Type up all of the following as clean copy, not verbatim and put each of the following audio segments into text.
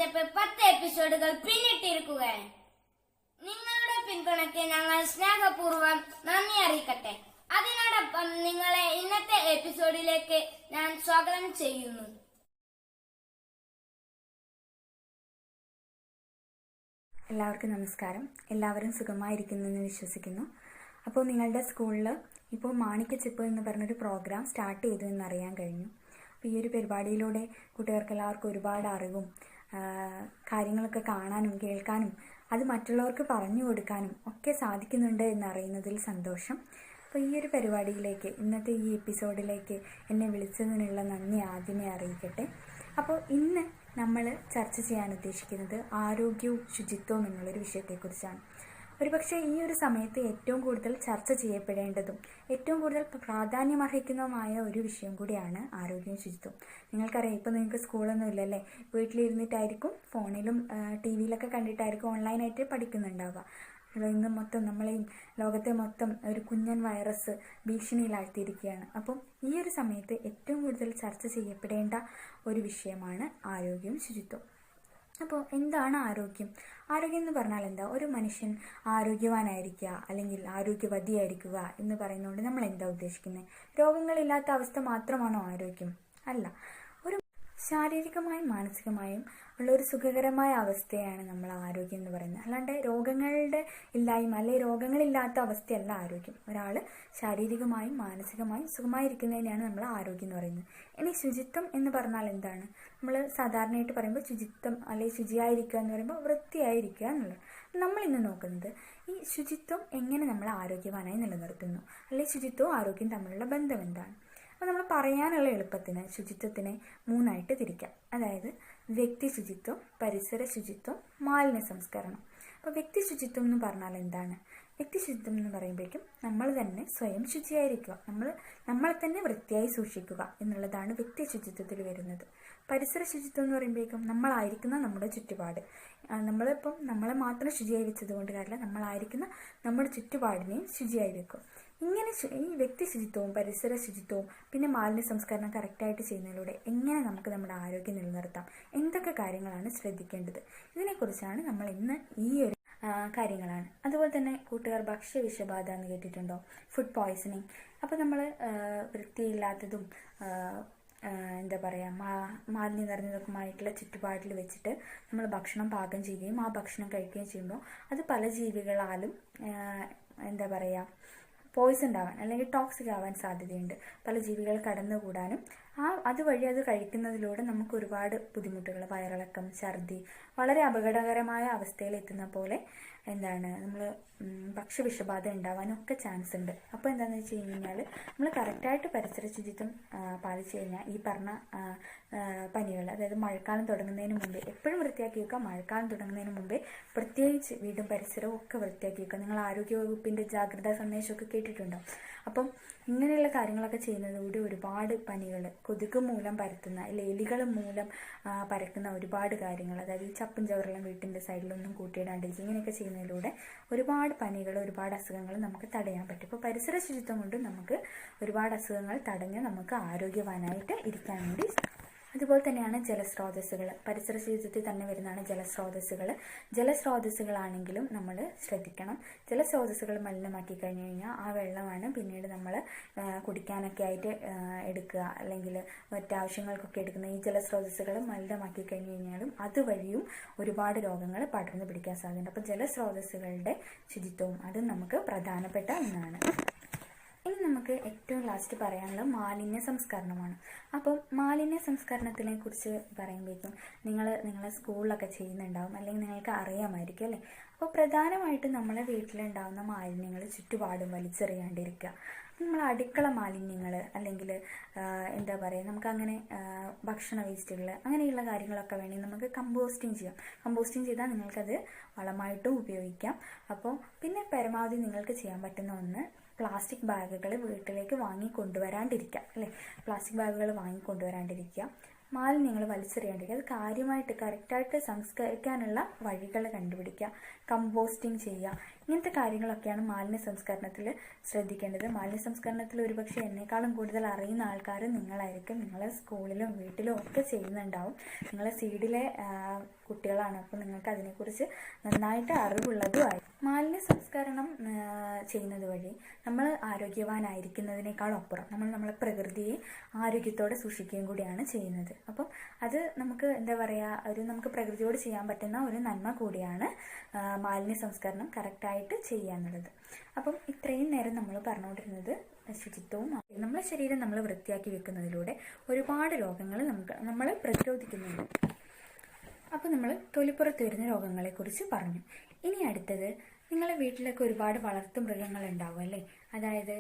Step 10 എപ്പിസോഡുകൾ പിന്നിട്ടിരിക്കുകയാണ്. നിങ്ങളുടെ പിന്തുണയ്ക്ക് ഞങ്ങൾ സ്നേഹപൂർവ്വം നന്ദി അറിയിക്കട്ടെ. അതിനോടൊപ്പം നിങ്ങളെ ഇന്നത്തെ എപ്പിസോഡിലേക്ക് ഞാൻ സ്വാഗതം ചെയ്യുന്നു. എല്ലാവർക്കും നമസ്കാരം. എല്ലാവരും സുഖമായിരിക്കുന്നു എന്ന് വിശ്വസിക്കുന്നു. അപ്പോൾ നിങ്ങളുടെ സ്കൂളിൽ ഇപ്പോൾ മാണിക്കച്ചെപ്പ് എന്ന് പറഞ്ഞൊരു പ്രോഗ്രാം സ്റ്റാർട്ട് ചെയ്തു എന്നറിയാൻ കഴിഞ്ഞു. അപ്പോൾ ഈ ഒരു പരിപാടിയിലൂടെ കുട്ടികൾക്ക് എല്ലാവർക്കും ഒരുപാട് അറിവും കാര്യങ്ങളൊക്കെ കാണാനും കേൾക്കാനും അത് മറ്റുള്ളവർക്ക് പറഞ്ഞു കൊടുക്കാനും ഒക്കെ സാധിക്കുന്നുണ്ട് എന്നറിയുന്നതിൽ സന്തോഷം. അപ്പോൾ ഈ ഒരു പരിപാടിയിലേക്ക്, ഇന്നത്തെ ഈ എപ്പിസോഡിലേക്ക് എന്നെ വിളിച്ചതിനുള്ള നന്ദി ആദ്യമേ അറിയിക്കട്ടെ. അപ്പോൾ ഇന്ന് നമ്മൾ ചർച്ച ചെയ്യാൻ ഉദ്ദേശിക്കുന്നത് ആരോഗ്യവും ശുചിത്വവും എന്നുള്ളൊരു വിഷയത്തെക്കുറിച്ചാണ്. ഒരുപക്ഷെ ഈ ഒരു സമയത്ത് ഏറ്റവും കൂടുതൽ ചർച്ച ചെയ്യപ്പെടേണ്ടതും ഏറ്റവും കൂടുതൽ പ്രാധാന്യമർഹിക്കുന്നതുമായ ഒരു വിഷയം കൂടിയാണ് ആരോഗ്യവും ശുചിത്വവും. നിങ്ങൾക്കറിയാം, ഇപ്പോൾ നിങ്ങൾക്ക് സ്കൂളൊന്നും ഇല്ലല്ലേ, വീട്ടിലിരുന്നിട്ടായിരിക്കും ഫോണിലും ടി വിയിലൊക്കെ കണ്ടിട്ടായിരിക്കും ഓൺലൈനായിട്ട് പഠിക്കുന്നുണ്ടാവുക. ഇന്ന് മൊത്തം നമ്മളെയും ലോകത്തെ മൊത്തം ഒരു കുഞ്ഞൻ വൈറസ് ഭീഷണിയിലാഴ്ത്തിയിരിക്കുകയാണ്. അപ്പം ഈ ഒരു സമയത്ത് ഏറ്റവും കൂടുതൽ ചർച്ച ചെയ്യപ്പെടേണ്ട ഒരു വിഷയമാണ് ആരോഗ്യവും ശുചിത്വവും. അപ്പോൾ എന്താണ് ആരോഗ്യം? ആരോഗ്യം എന്ന് പറഞ്ഞാൽ എന്താ? ഒരു മനുഷ്യൻ ആരോഗ്യവാനായിരിക്കുക അല്ലെങ്കിൽ ആരോഗ്യവതിയായിരിക്കുക എന്ന് പറയുന്നതുകൊണ്ട് നമ്മൾ എന്താ ഉദ്ദേശിക്കുന്നത്? രോഗങ്ങളില്ലാത്ത അവസ്ഥ മാത്രമാണോ ആരോഗ്യം? അല്ല. ഒരു ശാരീരികമായും മാനസികമായും ഉള്ള ഒരു സുഖകരമായ അവസ്ഥയാണ് നമ്മൾ ആരോഗ്യം എന്ന് പറയുന്നത്. അല്ലാണ്ട് രോഗങ്ങളുടെ ഇല്ലായ്മ അല്ലെങ്കിൽ രോഗങ്ങളില്ലാത്ത അവസ്ഥയല്ല ആരോഗ്യം. ഒരാൾ ശാരീരികമായും മാനസികമായും സുഖമായിരിക്കുന്നതിനെയാണ് നമ്മൾ ആരോഗ്യം എന്ന് പറയുന്നത്. ഇനി ശുചിത്വം എന്ന് പറഞ്ഞാൽ എന്താണ്? നമ്മൾ സാധാരണയായിട്ട് പറയുമ്പോൾ ശുചിത്വം അല്ലെങ്കിൽ ശുചിയായിരിക്കുക എന്ന് പറയുമ്പോൾ വൃത്തിയായിരിക്കുക എന്നുള്ളത്. നമ്മൾ ഇന്ന് നോക്കുന്നത് ഈ ശുചിത്വം എങ്ങനെ നമ്മൾ ആരോഗ്യവാനായി നിലനിർത്തുന്നു, അല്ലെങ്കിൽ ശുചിത്വവും ആരോഗ്യം തമ്മിലുള്ള ബന്ധം എന്താണ്? അപ്പോൾ നമ്മൾ പറയാനുള്ള എളുപ്പത്തിന് ശുചിത്വത്തിനെ 3ആയിട്ട് തിരിക്കാം. അതായത് വ്യക്തി ശുചിത്വം, പരിസര ശുചിത്വം, മാലിന്യ സംസ്കരണം. അപ്പോൾ വ്യക്തി ശുചിത്വം എന്ന് പറഞ്ഞാൽ എന്താണ്? വ്യക്തി ശുചിത്വം എന്ന് പറയുമ്പോഴേക്കും നമ്മൾ തന്നെ സ്വയം ശുചിയായിരിക്കുക, നമ്മളെ തന്നെ വൃത്തിയായി സൂക്ഷിക്കുക എന്നുള്ളതാണ് വ്യക്തി ശുചിത്വത്തിൽ വരുന്നത്. പരിസര ശുചിത്വം എന്ന് പറയുമ്പോഴേക്കും നമ്മളായിരിക്കുന്ന നമ്മുടെ ചുറ്റുപാട്, നമ്മളിപ്പം നമ്മളെ മാത്രം ശുചിയായി വെച്ചത് കൊണ്ട് കാര്യമില്ല, നമ്മളായിരിക്കുന്ന നമ്മുടെ ചുറ്റുപാടിനെയും ശുചിയായി വെക്കും. ഇങ്ങനെ ഈ വ്യക്തി ശുചിത്വവും പരിസര ശുചിത്വവും പിന്നെ മാലിന്യ സംസ്കരണം കറക്റ്റായിട്ട് ചെയ്യുന്നതിലൂടെ എങ്ങനെ നമുക്ക് നമ്മുടെ ആരോഗ്യം നിലനിർത്താം, എന്തൊക്കെ കാര്യങ്ങളാണ് ശ്രദ്ധിക്കേണ്ടത്, ഇതിനെക്കുറിച്ചാണ് നമ്മൾ ഇന്ന് ഈ ഒരു കാര്യങ്ങളാണ്. അതുപോലെ തന്നെ കൂട്ടുകാർ ഭക്ഷ്യ വിഷബാധ എന്ന് കേട്ടിട്ടുണ്ടോ? Food poisoning. അപ്പോൾ നമ്മൾ വൃത്തിയില്ലാത്തതും എന്താ പറയുക, മാലിന്യം നിറഞ്ഞതുമായിട്ടുള്ള ചുറ്റുപാടിൽ വെച്ചിട്ട് നമ്മൾ ഭക്ഷണം പാകം ചെയ്യുകയും ആ ഭക്ഷണം കഴിക്കുകയും ചെയ്യുമ്പോൾ അത് പല ജീവികളാലും എന്താ പറയുക പോയിസൺഡ് ആവാൻ അല്ലെങ്കിൽ ടോക്സിക് ആവാൻ സാധ്യതയുണ്ട്. പല ജീവികൾ കടന്നുകൂടാനും അതുവഴി അത് കഴിക്കുന്നതിലൂടെ നമുക്ക് ഒരുപാട് ബുദ്ധിമുട്ടുകൾ, വയറിളക്കം, ഛർദി, വളരെ അപകടകരമായ അവസ്ഥയിൽ എത്തുന്ന പോലെ നമ്മൾ ഭക്ഷ്യവിഷബാധ ഉണ്ടാവാനൊക്കെ ചാൻസ് ഉണ്ട്. അപ്പോൾ എന്താണെന്ന് വെച്ച് കഴിഞ്ഞാൽ നമ്മൾ കറക്റ്റായിട്ട് പരിസര ശുചിത്വം പാലിച്ചു കഴിഞ്ഞാൽ ഈ പറഞ്ഞ പനികൾ, അതായത് മഴക്കാലം തുടങ്ങുന്നതിന് മുമ്പേ എപ്പോഴും വൃത്തിയാക്കി വെക്കുക. മഴക്കാലം തുടങ്ങുന്നതിന് മുമ്പേ പ്രത്യേകിച്ച് വീടും പരിസരവും ഒക്കെ വൃത്തിയാക്കി വെക്കുക. നിങ്ങൾ ആരോഗ്യവകുപ്പിൻ്റെ ജാഗ്രതാ സന്ദേശമൊക്കെ കേട്ടിട്ടുണ്ടോ? അപ്പം ഇങ്ങനെയുള്ള കാര്യങ്ങളൊക്കെ ചെയ്യുന്നതോടെ ഒരുപാട് പനികൾ, കൊതുക് മൂലം പരത്തുന്ന അല്ലെങ്കിൽ എലികൾ മൂലം പരക്കുന്ന ഒരുപാട് കാര്യങ്ങൾ, അതായത് ഈ ചപ്പും ചവറെല്ലാം വീട്ടിൻ്റെ സൈഡിലൊന്നും കൂട്ടിയിടാണ്ടിരിക്കും, ഇങ്ങനെയൊക്കെ ചെയ്യുന്നതിലൂടെ ഒരുപാട് പനികൾ, ഒരുപാട് അസുഖങ്ങൾ നമുക്ക് തടയാൻ പറ്റും. ഇപ്പോൾ പരിസര ശുചിത്വം കൊണ്ട് നമുക്ക് ഒരുപാട് അസുഖങ്ങൾ തടഞ്ഞ് നമുക്ക് ആരോഗ്യവാനായിട്ട് ഇരിക്കാൻ വേണ്ടി. അതുപോലെ തന്നെയാണ് ജലസ്രോതസ്സുകൾ. പരിസര ശുചിത്വത്തിൽ തന്നെ വരുന്നതാണ് ജലസ്രോതസ്സുകൾ. ജലസ്രോതസ്സുകളാണെങ്കിലും നമ്മൾ ശ്രദ്ധിക്കണം. ജലസ്രോതസ്സുകൾ മലിനമാക്കി കഴിഞ്ഞ് കഴിഞ്ഞാൽ ആ വെള്ളമാണ് പിന്നീട് നമ്മൾ കുടിക്കാനൊക്കെ ആയിട്ട് എടുക്കുക, അല്ലെങ്കിൽ മറ്റാവശ്യങ്ങൾക്കൊക്കെ എടുക്കുന്ന ഈ ജലസ്രോതസ്സുകൾ മലിനമാക്കി കഴിഞ്ഞ് കഴിഞ്ഞാലും അതുവഴിയും ഒരുപാട് രോഗങ്ങൾ പടർന്നു പിടിക്കാൻ സാധ്യതയുണ്ട്. അപ്പോൾ ജലസ്രോതസ്സുകളുടെ ശുചിത്വവും അതും നമുക്ക് പ്രധാനപ്പെട്ട ഒന്നാണ്. ഇനി നമുക്ക് ഏറ്റവും ലാസ്റ്റ് പറയാനുള്ളത് മാലിന്യ സംസ്കരണമാണ്. അപ്പം മാലിന്യ സംസ്കരണത്തിനെ കുറിച്ച് പറയുമ്പോഴേക്കും നിങ്ങളെ സ്കൂളിലൊക്കെ ചെയ്യുന്നുണ്ടാവും, അല്ലെങ്കിൽ നിങ്ങൾക്ക് അറിയാമായിരിക്കും അല്ലേ? അപ്പോൾ പ്രധാനമായിട്ടും നമ്മളെ വീട്ടിലുണ്ടാകുന്ന മാലിന്യങ്ങൾ ചുറ്റുപാടും വലിച്ചെറിയാണ്ടിരിക്കുക. നമ്മൾ അടുക്കള മാലിന്യങ്ങൾ അല്ലെങ്കിൽ എന്താ പറയുക, നമുക്കങ്ങനെ ഭക്ഷണ വേസ്റ്റുകൾ അങ്ങനെയുള്ള കാര്യങ്ങളൊക്കെ വേണമെങ്കിൽ നമുക്ക് കമ്പോസ്റ്റിങ് ചെയ്യാം. കമ്പോസ്റ്റിങ് ചെയ്താൽ നിങ്ങൾക്കത് വളമായിട്ടും ഉപയോഗിക്കാം. അപ്പോൾ പിന്നെ പരമാവധി നിങ്ങൾക്ക് ചെയ്യാൻ പറ്റുന്ന ഒന്ന് പ്ലാസ്റ്റിക് ബാഗുകൾ വീട്ടിലേക്ക് വാങ്ങിക്കൊണ്ടുവരാണ്ടിരിക്കുക അല്ലേ? പ്ലാസ്റ്റിക് ബാഗുകൾ വാങ്ങിക്കൊണ്ടുവരാണ്ടിരിക്കുക. മാലിന്യങ്ങൾ വലിച്ചെറിയാണ്ടിരിക്കുക. അത് കാര്യമായിട്ട് കറക്റ്റായിട്ട് സംസ്കരിക്കാനുള്ള വഴികൾ കണ്ടുപിടിക്കുക. കമ്പോസ്റ്റിങ് ചെയ്യുക. ഇങ്ങനത്തെ കാര്യങ്ങളൊക്കെയാണ് മാലിന്യ സംസ്കരണത്തിൽ ശ്രദ്ധിക്കേണ്ടത്. മാലിന്യ സംസ്കരണത്തിൽ ഒരുപക്ഷെ എന്നെക്കാളും കൂടുതൽ അറിയുന്ന ആൾക്കാർ നിങ്ങളായിരിക്കും. നിങ്ങൾ സ്കൂളിലും വീട്ടിലും ഒക്കെ ചെയ്യുന്നുണ്ടാവും. നിങ്ങൾ സീഡിലെ കുട്ടികളാണ്, അപ്പോൾ നിങ്ങൾക്ക് അതിനെക്കുറിച്ച് നന്നായിട്ട് അറിവുള്ളതുമായി. മാലിന്യ സംസ്കരണം ചെയ്യുന്നത് വഴി നമ്മൾ ആരോഗ്യവാനായിരിക്കുന്നതിനേക്കാളും അപ്പുറം നമ്മളെ പ്രകൃതിയെ ആരോഗ്യത്തോടെ സൂക്ഷിക്കുകയും കൂടിയാണ് ചെയ്യുന്നത്. അപ്പം അത് നമുക്ക് എന്താ പറയുക, നമുക്ക് പ്രകൃതിയോട് ചെയ്യാൻ പറ്റുന്ന ഒരു നന്മ കൂടിയാണ് മാലിന്യ സംസ്കരണം കറക്റ്റായിട്ട് ചെയ്യാന്നുള്ളത്. അപ്പം ഇത്രയും നേരം നമ്മൾ പറഞ്ഞുകൊണ്ടിരുന്നത് ശുചിത്വവും നമ്മളെ ശരീരം നമ്മൾ വൃത്തിയാക്കി വെക്കുന്നതിലൂടെ ഒരുപാട് രോഗങ്ങൾ നമ്മൾ പ്രതിരോധിക്കുന്നുണ്ട്. അപ്പോൾ നമ്മൾ തൊലിപ്പുറത്ത് വരുന്ന രോഗങ്ങളെക്കുറിച്ച് പറഞ്ഞു. ഇനി അടുത്തത്, നിങ്ങളെ വീട്ടിലൊക്കെ ഒരുപാട് വളർത്തു മൃഗങ്ങളുണ്ടാവും അല്ലേ? അതായത്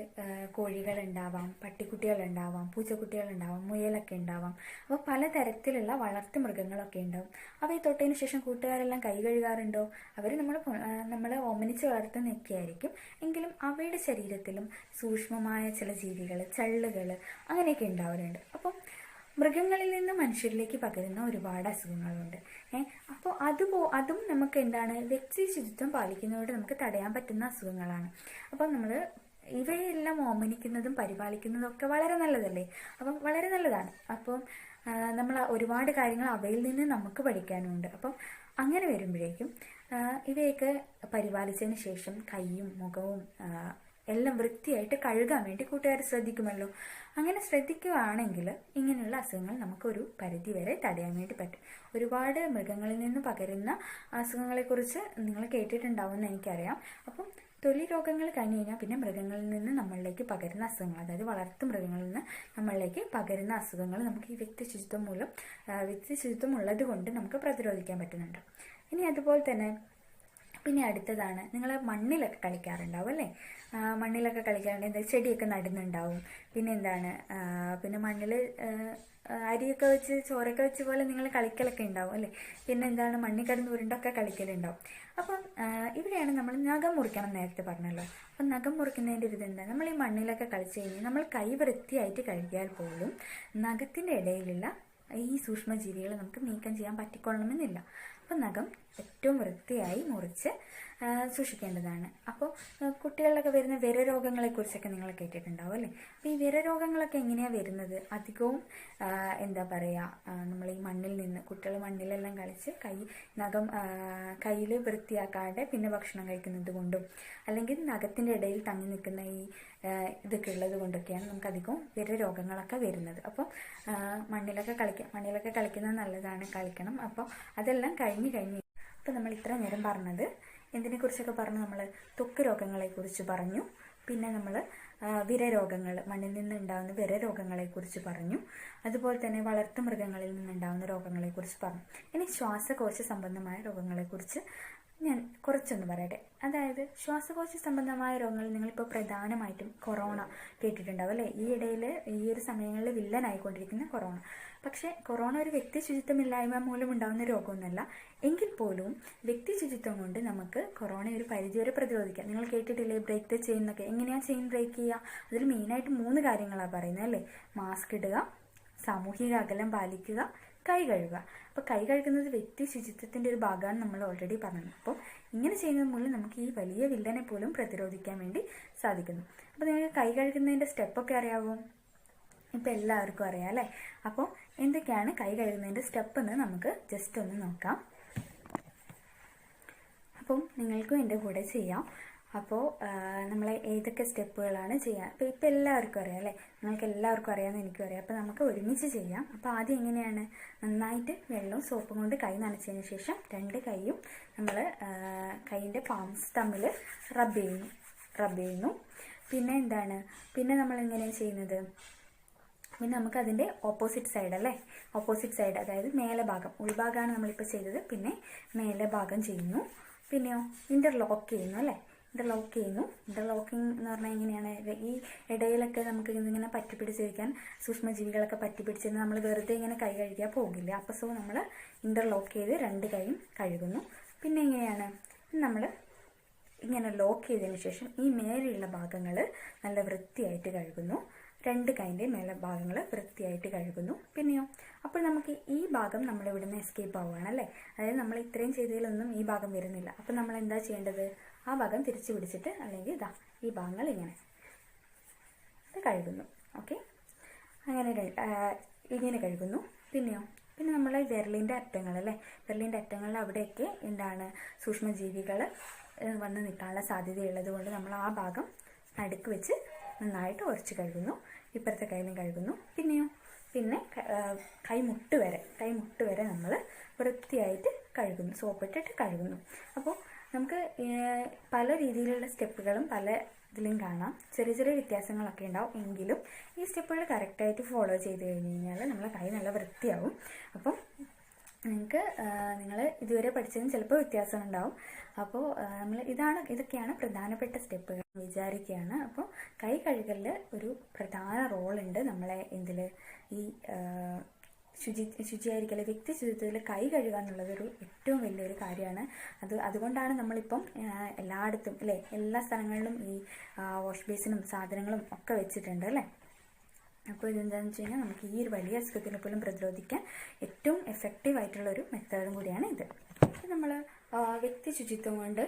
കോഴികളുണ്ടാവാം, പട്ടിക്കുട്ടികളുണ്ടാവാം, പൂച്ചക്കുട്ടികളുണ്ടാവാം, മുയലൊക്കെ ഉണ്ടാവാം. അപ്പോൾ പലതരത്തിലുള്ള വളർത്തു മൃഗങ്ങളൊക്കെ ഉണ്ടാവും. അവയെ തൊട്ടതിന് ശേഷം കൂട്ടുകാരെല്ലാം കൈ കഴുകാറുണ്ടോ? അവർ നമ്മൾ ഓമനിച്ച് വളർത്തുന്നൊക്കെ ആയിരിക്കും. എങ്കിലും അവയുടെ ശരീരത്തിലും സൂക്ഷ്മമായ ചില ജീവികൾ, ചള്ളുകൾ അങ്ങനെയൊക്കെ ഉണ്ടാവാറുണ്ട്. അപ്പം മൃഗങ്ങളിൽ നിന്ന് മനുഷ്യരിലേക്ക് പകരുന്ന ഒരുപാട് അസുഖങ്ങളുണ്ട്. അപ്പോൾ അതും നമുക്ക് എന്താണ്, വ്യക്തി ശുചിത്വം പാലിക്കുന്നതോടെ നമുക്ക് തടയാൻ പറ്റുന്ന അസുഖങ്ങളാണ്. അപ്പം നമ്മൾ ഇവയെല്ലാം ഓമനിക്കുന്നതും പരിപാലിക്കുന്നതും ഒക്കെ വളരെ നല്ലതല്ലേ? അപ്പം വളരെ നല്ലതാണ്. അപ്പം നമ്മൾ ഒരുപാട് കാര്യങ്ങൾ അവയിൽ നിന്ന് നമുക്ക് പഠിക്കാനുണ്ട്. അപ്പം അങ്ങനെ വരുമ്പോഴേക്കും ഇവയൊക്കെ പരിപാലിച്ചതിന് ശേഷം കൈയും മുഖവും എല്ലാം വൃത്തിയായിട്ട് കഴുകാൻ വേണ്ടി കൂട്ടുകാർ ശ്രദ്ധിക്കുമല്ലോ. അങ്ങനെ ശ്രദ്ധിക്കുകയാണെങ്കിൽ ഇങ്ങനെയുള്ള അസുഖങ്ങൾ നമുക്കൊരു പരിധി വരെ തടയാൻ വേണ്ടി പറ്റും. ഒരുപാട് മൃഗങ്ങളിൽ നിന്ന് പകരുന്ന അസുഖങ്ങളെക്കുറിച്ച് നിങ്ങൾ കേട്ടിട്ടുണ്ടാവുമെന്ന് എനിക്കറിയാം. അപ്പം തൊലി രോഗങ്ങൾ കഴിഞ്ഞ് കഴിഞ്ഞാൽ പിന്നെ മൃഗങ്ങളിൽ നിന്ന് നമ്മളിലേക്ക് പകരുന്ന അസുഖങ്ങൾ, അതായത് വളർത്തു മൃഗങ്ങളിൽ നിന്ന് നമ്മളിലേക്ക് പകരുന്ന അസുഖങ്ങൾ നമുക്ക് ഈ വ്യക്തി ശുചിത്വം ഉള്ളത് കൊണ്ട് നമുക്ക് പ്രതിരോധിക്കാൻ പറ്റുന്നുണ്ട്. ഇനി അതുപോലെ തന്നെ പിന്നെ അടുത്തതാണ്, നിങ്ങൾ മണ്ണിലൊക്കെ കളിക്കാറുണ്ടാവും അല്ലേ? മണ്ണിലൊക്കെ കളിക്കാറുണ്ട്, എന്താ ചെടിയൊക്കെ നടുന്നുണ്ടാവും. പിന്നെ എന്താണ്, പിന്നെ മണ്ണിൽ അരിയൊക്കെ വെച്ച് ചോറൊക്കെ വെച്ച് പോലെ നിങ്ങൾ കളിക്കലൊക്കെ ഉണ്ടാവും അല്ലേ? പിന്നെ എന്താണ്, മണ്ണിൽ കിടന്ന് ഉരുണ്ടൊക്കെ കളിക്കലുണ്ടാവും. അപ്പം ഇവിടെയാണ് നമ്മൾ നഖം മുറിക്കണം നേരത്തെ പറഞ്ഞല്ലോ. അപ്പം നഖം മുറിക്കുന്നതിൻ്റെ ഒരു ഇതെന്താ, നമ്മൾ ഈ മണ്ണിലൊക്കെ കളിച്ച് കഴിഞ്ഞാൽ നമ്മൾ കൈ വൃത്തിയായിട്ട് കഴുകിയാൽ പോലും നഖത്തിൻ്റെ ഇടയിലുള്ള ഈ സൂക്ഷ്മജീവികൾ നമുക്ക് നീക്കം ചെയ്യാൻ പറ്റിക്കൊള്ളണമെന്നില്ല. അപ്പം നഖം ഏറ്റവും വൃത്തിയായി മുറിച്ച് സൂക്ഷിക്കേണ്ടതാണ്. അപ്പോൾ കുട്ടികളിലൊക്കെ വരുന്ന വിരരോഗങ്ങളെക്കുറിച്ചൊക്കെ നിങ്ങൾ കേട്ടിട്ടുണ്ടാവും അല്ലേ? അപ്പോൾ ഈ വിരരോഗങ്ങളൊക്കെ എങ്ങനെയാണ് വരുന്നത്? അധികവും എന്താ പറയുക, നമ്മൾ ഈ കുട്ടികൾ മണ്ണിലെല്ലാം കളിച്ച് നഖം കയ്യിൽ വൃത്തിയാക്കാതെ പിന്നെ ഭക്ഷണം കഴിക്കുന്നത് കൊണ്ടും അല്ലെങ്കിൽ നഖത്തിൻ്റെ ഇടയിൽ തങ്ങി നിൽക്കുന്ന ഈ ഇതൊക്കെ ഉള്ളത് കൊണ്ടൊക്കെയാണ് നമുക്ക് അധികവും വിരരോഗങ്ങളൊക്കെ വരുന്നത്. അപ്പോൾ മണ്ണിലൊക്കെ കളിക്കുന്നത് നല്ലതാണ്, കളിക്കണം. അപ്പോൾ അതെല്ലാം കഴിഞ്ഞ് അപ്പോൾ നമ്മൾ ഇത്ര നേരം പറഞ്ഞത് എന്തിനെക്കുറിച്ചൊക്കെ പറഞ്ഞു? നമ്മൾ ത്വക്ക് രോഗങ്ങളെക്കുറിച്ച് പറഞ്ഞു. പിന്നെ നമ്മൾ വിരരോഗങ്ങൾ, മണ്ണിൽ നിന്നുണ്ടാകുന്ന വിരരോഗങ്ങളെക്കുറിച്ച് പറഞ്ഞു. അതുപോലെ തന്നെ വളർത്തു മൃഗങ്ങളിൽ നിന്നുണ്ടാകുന്ന രോഗങ്ങളെക്കുറിച്ച് പറഞ്ഞു. ഇനി ശ്വാസകോശ സംബന്ധമായ രോഗങ്ങളെക്കുറിച്ച് ഞാൻ കുറച്ചൊന്ന് പറയട്ടെ. അതായത് ശ്വാസകോശ സംബന്ധമായ രോഗങ്ങൾ നിങ്ങളിപ്പോൾ പ്രധാനമായിട്ടും കൊറോണ കേട്ടിട്ടുണ്ടാവും അല്ലേ? ഈ ഇടയിൽ ഈ ഒരു സമയങ്ങളിൽ വില്ലനായിക്കൊണ്ടിരിക്കുന്ന കൊറോണ. പക്ഷേ കൊറോണ ഒരു വ്യക്തി ശുചിത്വമില്ലായ്മ മൂലം ഉണ്ടാകുന്ന രോഗമൊന്നുമല്ല. എങ്കിൽ പോലും വ്യക്തി ശുചിത്വം കൊണ്ട് നമുക്ക് കൊറോണ ഒരു പരിധി വരെ പ്രതിരോധിക്കാം. നിങ്ങൾ കേട്ടിട്ടില്ലേ ബ്രേക്ക് ദ ചെയിൻ എന്നൊക്കെ? എങ്ങനെയാണ് ചെയിൻ ബ്രേക്ക് ചെയ്യുക? അതിൽ മെയിനായിട്ട് 3 കാര്യങ്ങളാണ് പറയുന്നത് അല്ലേ? മാസ്ക് ഇടുക, സാമൂഹിക അകലം പാലിക്കുക, കൈ കഴുകുക. അപ്പോൾ കൈ കഴുകുന്നത് വ്യക്തി ശുചിത്വത്തിൻ്റെ ഒരു ഭാഗമാണ് നമ്മൾ ഓൾറെഡി പറഞ്ഞത്. അപ്പോൾ ഇങ്ങനെ ചെയ്യുന്നത് മൂലം നമുക്ക് ഈ വലിയ വില്ലനെ പോലും പ്രതിരോധിക്കാൻ വേണ്ടി സാധിക്കുന്നു. അപ്പോൾ നിങ്ങൾക്ക് കൈ കഴുകുന്നതിൻ്റെ സ്റ്റെപ്പൊക്കെ അറിയാവോ? ഇപ്പം എല്ലാവർക്കും അറിയാം അല്ലേ? അപ്പോൾ എന്തൊക്കെയാണ് കൈ കഴുകുന്നതിൻ്റെ സ്റ്റെപ്പ് എന്ന് നമുക്ക് ജസ്റ്റ് ഒന്ന് നോക്കാം. അപ്പം നിങ്ങൾക്കും എൻ്റെ കൂടെ ചെയ്യാം. അപ്പോൾ നമ്മൾ ഏതൊക്കെ സ്റ്റെപ്പുകളാണ് ചെയ്യുക? അപ്പോൾ ഇപ്പം എല്ലാവർക്കും അറിയാം അല്ലേ? നിങ്ങൾക്ക് എല്ലാവർക്കും അറിയാമെന്ന് എനിക്കും അറിയാം. അപ്പോൾ നമുക്ക് ഒരുമിച്ച് ചെയ്യാം. അപ്പോൾ ആദ്യം എങ്ങനെയാണ്, നന്നായിട്ട് വെള്ളവും സോപ്പും കൊണ്ട് കൈ നനച്ചതിന് ശേഷം 2 കൈയും നമ്മൾ കൈയിൻ്റെ പാംസ് തമ്മിൽ റബ്ബ് ചെയ്യുന്നു. പിന്നെ എന്താണ്, പിന്നെ നമ്മൾ എങ്ങനെയാണ് ചെയ്യുന്നത്? പിന്നെ നമുക്ക് അതിൻ്റെ ഓപ്പോസിറ്റ് സൈഡ് അല്ലേ? ഓപ്പോസിറ്റ് സൈഡ്, അതായത് മേലെ ഭാഗം, ഉൾഭാഗമാണ് നമ്മളിപ്പോൾ ചെയ്തത്. പിന്നെ മേലെ ഭാഗം ചെയ്യുന്നു. പിന്നെയോ ഇന്റർലോക്ക് ചെയ്യുന്നു അല്ലേ? ഇന്റർലോക്കിംഗ് എന്ന് പറഞ്ഞാൽ എങ്ങനെയാണ്, ഈ ഇടയിലൊക്കെ നമുക്ക് ഇങ്ങനെ പറ്റിപ്പിടിച്ചിരിക്കാൻ സൂക്ഷ്മജീവികളൊക്കെ പറ്റിപ്പിടിച്ചിരുന്ന് നമ്മൾ വെറുതെ ഇങ്ങനെ കൈ കഴുകിയാൽ പോകില്ല. അപ്പോൾ സോ നമ്മൾ ഇന്റർലോക്ക് ചെയ്ത് 2 കൈയും കഴുകുന്നു. പിന്നെ എങ്ങനെയാണ്, നമ്മൾ ഇങ്ങനെ ലോക്ക് ചെയ്തതിന് ശേഷം ഈ മേലെയുള്ള ഭാഗങ്ങൾ നല്ല വൃത്തിയായിട്ട് കഴുകുന്നു. 2 കൈൻ്റെ മേലെ ഭാഗങ്ങൾ വൃത്തിയായിട്ട് കഴുകുന്നു. പിന്നെയോ, അപ്പോൾ നമുക്ക് ഈ ഭാഗം നമ്മളിവിടുന്ന് എസ്കേപ്പ് ആവുകയാണ് അല്ലേ? അതായത് നമ്മൾ ഇത്രയും ചെയ്തതിലൊന്നും ഈ ഭാഗം വരുന്നില്ല. അപ്പോൾ നമ്മൾ എന്താ ചെയ്യേണ്ടത്? ആ ഭാഗം തിരിച്ചു പിടിച്ചിട്ട് അല്ലെങ്കിൽ ഇതാ ഈ ഭാഗങ്ങൾ ഇങ്ങനെ കഴുകുന്നു. ഓക്കെ, അങ്ങനെ ഇങ്ങനെ കഴുകുന്നു. പിന്നെ നമ്മളെ വിരലിൻ്റെ അറ്റങ്ങൾ അല്ലേ, വിരലിൻ്റെ അറ്റങ്ങളിൽ അവിടെയൊക്കെ എന്താണ് സൂക്ഷ്മജീവികൾ വന്ന് നിൽക്കാനുള്ള സാധ്യതയുള്ളത് കൊണ്ട് നമ്മൾ ആ ഭാഗം നടുക്ക് വെച്ച് നന്നായിട്ട് ഉരച്ച് കഴുകുന്നു. ഇപ്പുറത്തെ കയ്യിലും കഴുകുന്നു. പിന്നെ കൈമുട്ട് വരെ നമ്മൾ വൃത്തിയായിട്ട് കഴുകുന്നു, സോപ്പിട്ടിട്ട് കഴുകുന്നു. അപ്പോൾ നമുക്ക് പല രീതിയിലുള്ള സ്റ്റെപ്പുകളും പല ഇതിലും കാണാം. ചെറിയ ചെറിയ വ്യത്യാസങ്ങളൊക്കെ ഉണ്ടാവും. എങ്കിലും ഈ സ്റ്റെപ്പുകൾ കറക്റ്റായിട്ട് ഫോളോ ചെയ്ത് കഴിഞ്ഞ് കഴിഞ്ഞാൽ നമ്മളെ കൈ നല്ല വൃത്തിയാവും. അപ്പം നിങ്ങൾക്ക് നിങ്ങൾ ഇതുവരെ പഠിച്ചതിന് ചിലപ്പോൾ വ്യത്യാസം ഉണ്ടാവും. അപ്പോൾ ഇതൊക്കെയാണ് പ്രധാനപ്പെട്ട സ്റ്റെപ്പുകൾ വിചാരിക്കുകയാണ്. അപ്പോൾ കൈ കഴുകലിൽ ഒരു പ്രധാന റോളുണ്ട് നമ്മളെ ഈ ശുചിയായിരിക്കൽ, വ്യക്തി ശുചിത്വത്തിൽ കൈ കഴുകുക എന്നുള്ളതൊരു ഏറ്റവും വലിയൊരു കാര്യമാണ്. അതുകൊണ്ടാണ് നമ്മളിപ്പം എല്ലായിടത്തും അല്ലേ, എല്ലാ സ്ഥലങ്ങളിലും ഈ വാഷ് ബേസിനും സാധനങ്ങളും ഒക്കെ വെച്ചിട്ടുണ്ട് അല്ലേ. അപ്പോൾ ഇതെന്താണെന്ന് വെച്ച് കഴിഞ്ഞാൽ നമുക്ക് ഈ ഒരു വലിയ അസുഖത്തിനെ പോലും പ്രതിരോധിക്കാൻ ഏറ്റവും എഫക്റ്റീവ് ആയിട്ടുള്ളൊരു മെത്തേഡും കൂടിയാണ് ഇത്. നമ്മൾ വ്യക്തി ശുചിത്വം കൊണ്ട്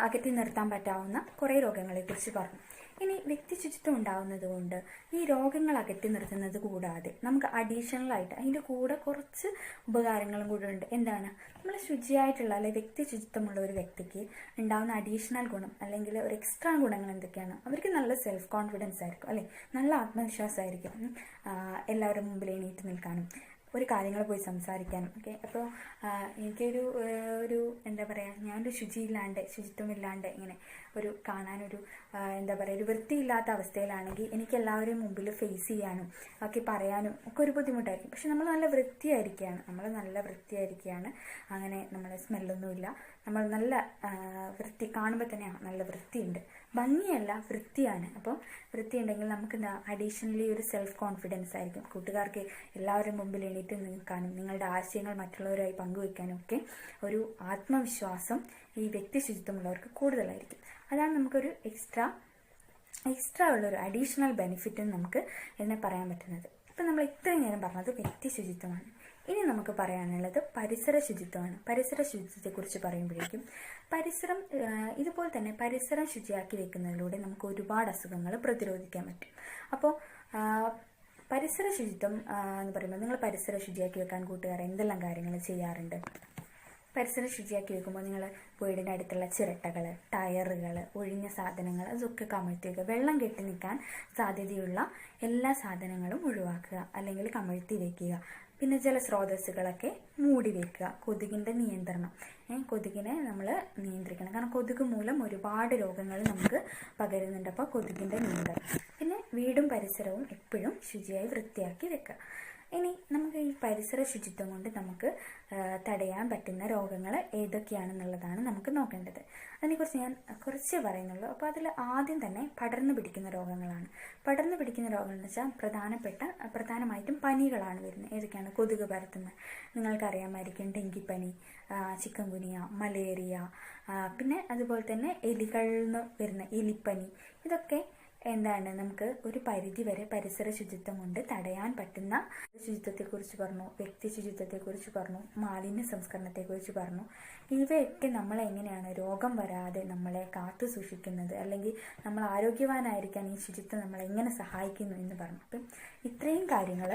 അകറ്റി നിർത്താൻ പറ്റാവുന്ന കുറേ രോഗങ്ങളെക്കുറിച്ച് പറഞ്ഞു. ഇനി വ്യക്തി ശുചിത്വം ഉണ്ടാവുന്നത് കൊണ്ട് ഈ രോഗങ്ങൾ അകറ്റി നിർത്തുന്നത് കൂടാതെ നമുക്ക് അഡീഷണലായിട്ട് അതിൻ്റെ കൂടെ കുറച്ച് ഉപകാരങ്ങളും കൂടെ ഉണ്ട്. എന്താണ്, നമ്മൾ ശുചിയായിട്ടുള്ള അല്ലെങ്കിൽ വ്യക്തി ശുചിത്വമുള്ള ഒരു വ്യക്തിക്ക് ഉണ്ടാകുന്ന അഡീഷണൽ ഗുണം അല്ലെങ്കിൽ ഒരു എക്സ്ട്രാ ഗുണങ്ങൾ എന്തൊക്കെയാണ്? അവർക്ക് നല്ല സെൽഫ് കോൺഫിഡൻസ് ആയിരിക്കും അല്ലേ, നല്ല ആത്മവിശ്വാസമായിരിക്കും. എല്ലാവരും മുമ്പിൽ എണീറ്റ് നിൽക്കാനും ഒരു കാര്യങ്ങൾ പോയി സംസാരിക്കാനും ഒക്കെ. അപ്പോൾ എനിക്കൊരു എന്താ പറയുക, ഞാനൊരു ശുചിത്വമില്ലാണ്ട് ഇങ്ങനെ കാണാനൊരു എന്താ പറയുക, ഒരു വൃത്തിയില്ലാത്ത അവസ്ഥയിലാണെങ്കിൽ എനിക്ക് എല്ലാവരെയും മുമ്പിൽ ഫേസ് ചെയ്യാനും ഒക്കെ പറയാനും ഒക്കെ ഒരു ബുദ്ധിമുട്ടായിരിക്കും. പക്ഷെ നമ്മൾ നല്ല വൃത്തിയായിരിക്കുകയാണ്, അങ്ങനെ നമ്മളെ സ്മെല്ലൊന്നുമില്ല, നമ്മൾ നല്ല വൃത്തി കാണുമ്പോൾ തന്നെയാണ് നല്ല വൃത്തിയുണ്ട്, ഭംഗിയല്ല വൃത്തിയാണ്. അപ്പോൾ വൃത്തി ഉണ്ടെങ്കിൽ നമുക്ക് അഡീഷണലി ഒരു സെൽഫ് കോൺഫിഡൻസ് ആയിരിക്കും. കൂട്ടുകാർക്ക് എല്ലാവരും മുമ്പിൽ എണീറ്റ് നിൽക്കാനും നിങ്ങളുടെ ആശയങ്ങൾ മറ്റുള്ളവരായി പങ്കുവയ്ക്കാനും ഒക്കെ ഒരു ആത്മവിശ്വാസം ഈ വ്യക്തി ശുചിത്വമുള്ളവർക്ക് കൂടുതലായിരിക്കും. അതാണ് നമുക്കൊരു എക്സ്ട്രാ ഉള്ളൊരു അഡീഷണൽ ബെനിഫിറ്റ് എന്ന് നമുക്ക് ഇതിനെ പറയാൻ പറ്റുന്നത്. ഇപ്പം നമ്മൾ ഇത്രയും നേരം പറഞ്ഞത് വ്യക്തി ശുചിത്വമാണ്. ഇനി നമുക്ക് പറയാനുള്ളത് പരിസര ശുചിത്വമാണ്. പരിസര ശുചിത്വത്തെക്കുറിച്ച് പറയുമ്പോഴേക്കും ഇതുപോലെ തന്നെ പരിസരം ശുചിയാക്കി വെക്കുന്നതിലൂടെ നമുക്ക് ഒരുപാട് അസുഖങ്ങൾ പ്രതിരോധിക്കാൻ പറ്റും. അപ്പോൾ പരിസര ശുചിത്വം എന്ന് പറയുമ്പോൾ നിങ്ങൾ പരിസരം ശുചിയാക്കി വെക്കാൻ കൂട്ടുകാരെ എന്തെല്ലാം കാര്യങ്ങൾ ചെയ്യാറുണ്ട്? പരിസരം ശുചിയാക്കി വെക്കുമ്പോൾ നിങ്ങൾ വീടിൻ്റെ അടുത്തുള്ള ചിരട്ടകൾ, ടയറുകൾ, ഒഴിഞ്ഞ സാധനങ്ങൾ അതൊക്കെ കമഴ്ത്തി വെക്കുക. വെള്ളം കെട്ടി നിൽക്കാൻ സാധ്യതയുള്ള എല്ലാ സാധനങ്ങളും ഒഴിവാക്കുക അല്ലെങ്കിൽ കമഴ്ത്തി വെക്കുക. പിന്നെ ജലസ്രോതസ്സുകളൊക്കെ മൂടി വെക്കുക. കൊതുകിൻ്റെ നിയന്ത്രണം, കൊതുകിനെ നമ്മൾ നിയന്ത്രിക്കണം. കാരണം കൊതുക് മൂലം ഒരുപാട് രോഗങ്ങൾ നമുക്ക് പകരുന്നുണ്ട്. അപ്പോൾ കൊതുകിൻ്റെ നിയന്ത്രണം. പിന്നെ വീടും പരിസരവും എപ്പോഴും ശുചിയായി വൃത്തിയാക്കി വെക്കുക. ഇനി നമുക്ക് ഈ പരിസര ശുചിത്വം കൊണ്ട് നമുക്ക് തടയാൻ പറ്റുന്ന രോഗങ്ങൾ ഏതൊക്കെയാണെന്നുള്ളതാണ് നമുക്ക് നോക്കേണ്ടത്. അതിനെക്കുറിച്ച് ഞാൻ കുറച്ചേ പറയുന്നുള്ളൂ. അപ്പോൾ അതിൽ ആദ്യം തന്നെ പടർന്നു പിടിക്കുന്ന രോഗങ്ങളാണ്. പടർന്നു പിടിക്കുന്ന രോഗങ്ങൾ എന്ന് വെച്ചാൽ പ്രധാനമായിട്ടും പനികളാണ് വരുന്നത്. ഏതൊക്കെയാണ്? കൊതുക് പരത്തുന്നത് നിങ്ങൾക്കറിയാമായിരിക്കും. ഡെങ്കിപ്പനി, ചിക്കൻ ഗുനിയ, മലേറിയ, പിന്നെ അതുപോലെ തന്നെ എലികളിൽ നിന്ന് വരുന്ന എലിപ്പനി. ഇതൊക്കെ എന്താണ് നമുക്ക് ഒരു പരിധി വരെ പരിസര ശുചിത്വം കൊണ്ട് തടയാൻ പറ്റുന്ന ശുചിത്വത്തെക്കുറിച്ച് പറഞ്ഞു, വ്യക്തി ശുചിത്വത്തെക്കുറിച്ച് പറഞ്ഞു, മാലിന്യ സംസ്കരണത്തെക്കുറിച്ച് പറഞ്ഞു. ഇവയൊക്കെ നമ്മളെങ്ങനെയാണ് രോഗം വരാതെ നമ്മളെ കാത്തു സൂക്ഷിക്കുന്നത് അല്ലെങ്കിൽ നമ്മൾ ആരോഗ്യവാനായിരിക്കാൻ ഈ ശുചിത്വം നമ്മളെങ്ങനെ സഹായിക്കുന്നു എന്ന് പറഞ്ഞു. അപ്പം ഇത്രയും കാര്യങ്ങൾ